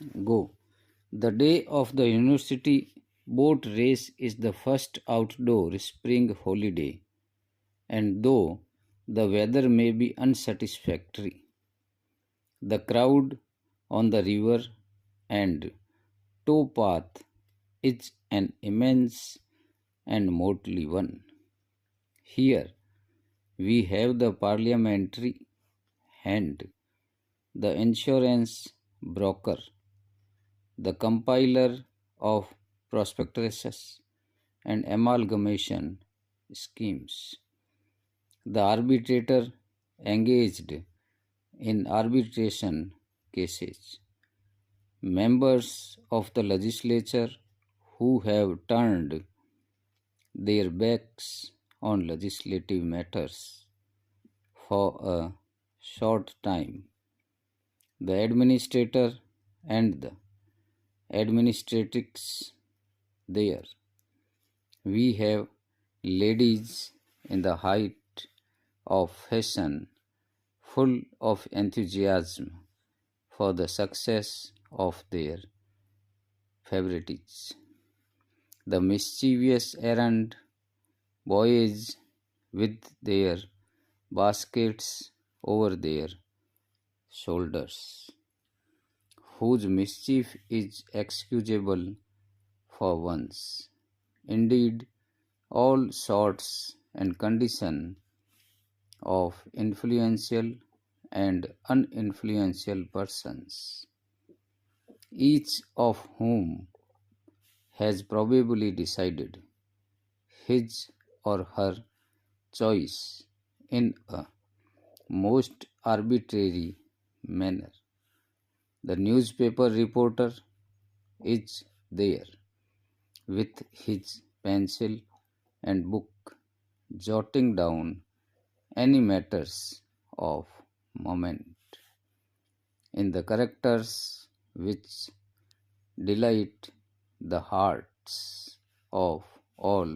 Go. The day of the university boat race is the first outdoor spring holiday, and though the weather may be unsatisfactory, the crowd on the river and towpath is an immense and motley one. Here we have the parliamentary hand, the insurance broker, the compiler of prospectuses and amalgamation schemes, the arbitrator engaged in arbitration cases, members of the legislature who have turned their backs on legislative matters for a short time, the administrator and the administratrix there. We have ladies in the height of fashion, full of enthusiasm for the success of their favorites. The mischievous errand boys with their baskets over their shoulders, whose mischief is excusable for once. Indeed, all sorts and conditions of influential and uninfluential persons, each of whom has probably decided his or her choice in a most arbitrary manner. The newspaper reporter is there with his pencil and book, jotting down any matters of moment in the characters which delight the hearts of all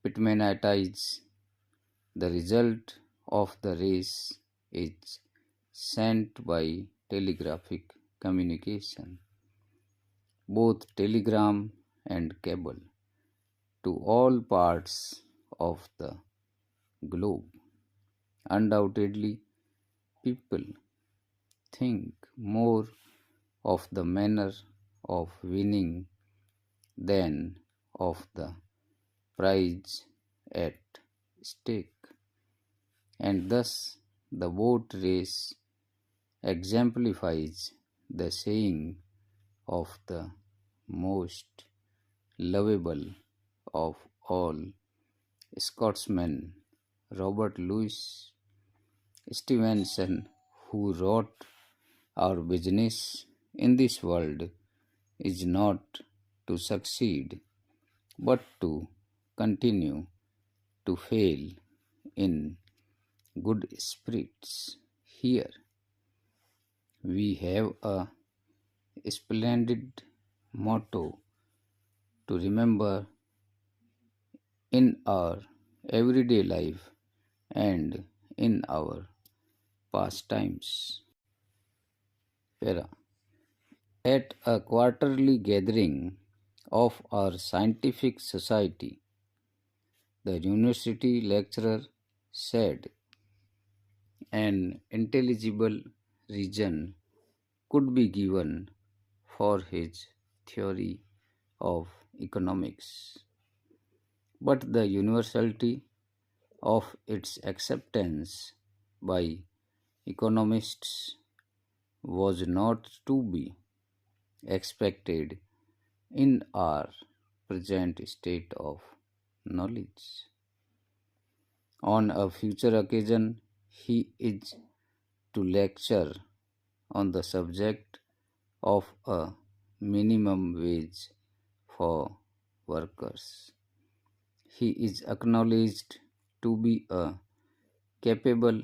pitmanites. The result of the race is sent by telegraphic communication, both telegram and cable, to all parts of the globe. Undoubtedly, people think more of the manner of winning than of the prize at stake, and thus the boat race exemplifies the saying of the most lovable of all Scotsmen, Robert Louis Stevenson, who wrote, "Our business in this world is not to succeed, but to continue to fail in good spirits." Here we have a splendid motto to remember in our everyday life and in our pastimes. Para. At a quarterly gathering of our scientific society, the university lecturer said an intelligible reason could be given for his theory of economics, but the universality of its acceptance by economists was not to be expected in our present state of knowledge. On a future occasion, he is to lecture on the subject of a minimum wage for workers. He is acknowledged to be a capable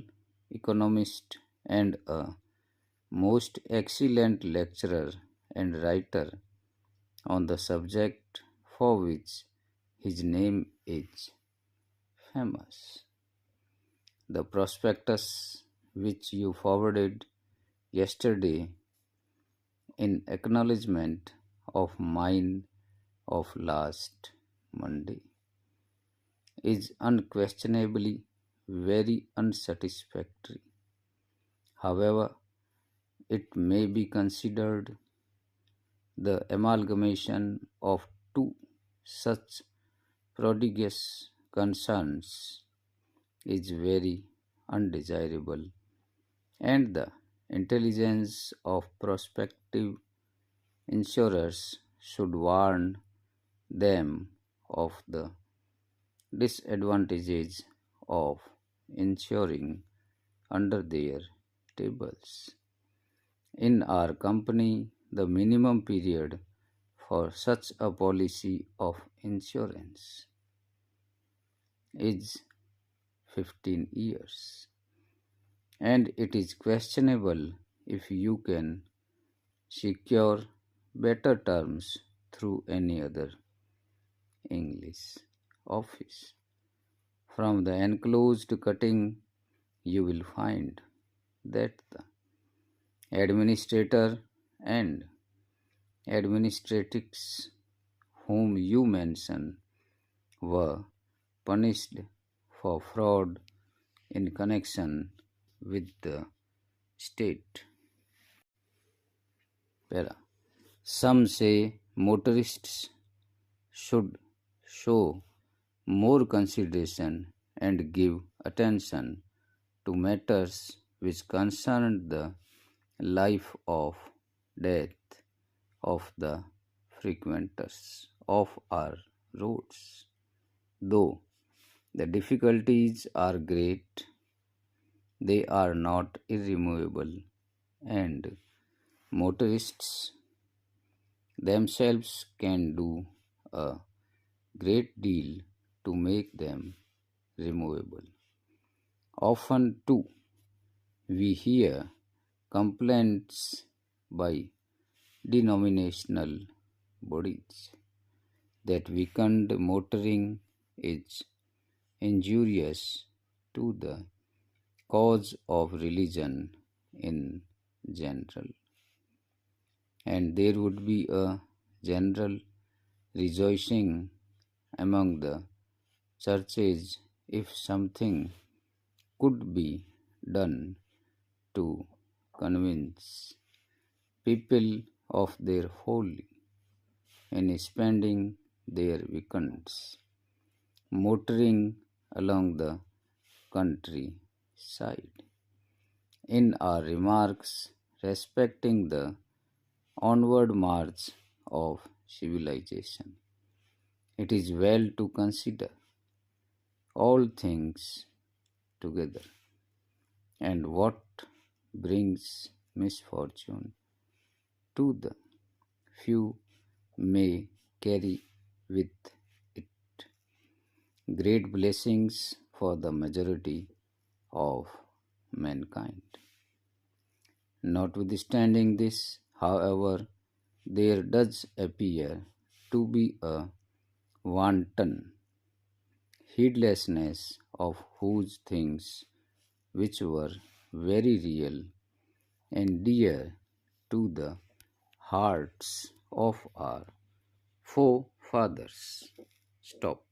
economist and a most excellent lecturer and writer on the subject for which his name is famous. The prospectus which you forwarded yesterday in acknowledgement of mine of last Monday is unquestionably very unsatisfactory. However, it may be considered the amalgamation of two such prodigious concerns is very undesirable, and the intelligence of prospective insurers should warn them of the disadvantages of insuring under their tables. In our company, the minimum period for such a policy of insurance is 15 years, and it is questionable if you can secure better terms through any other English office. From the enclosed cutting, you will find that the administrator and administratrix whom you mention were punished for fraud in connection with the state. Para. Some say motorists should show more consideration and give attention to matters which concern the life or death of the frequenters of our roads. Though the difficulties are great, they are not irremovable, and motorists themselves can do a great deal to make them removable. Often, too, we hear complaints by denominational bodies that weekend motoring is injurious to the cause of religion in general, and there would be a general rejoicing among the churches if something could be done to convince people of their folly in spending their weekends motoring along the countryside. In our remarks respecting the onward march of civilization, it is well to consider all things together, and what brings misfortune to the few may carry with it great blessings for the majority of mankind. Notwithstanding this, however, there does appear to be a wanton heedlessness of whose things which were very real and dear to the hearts of our forefathers. Stop.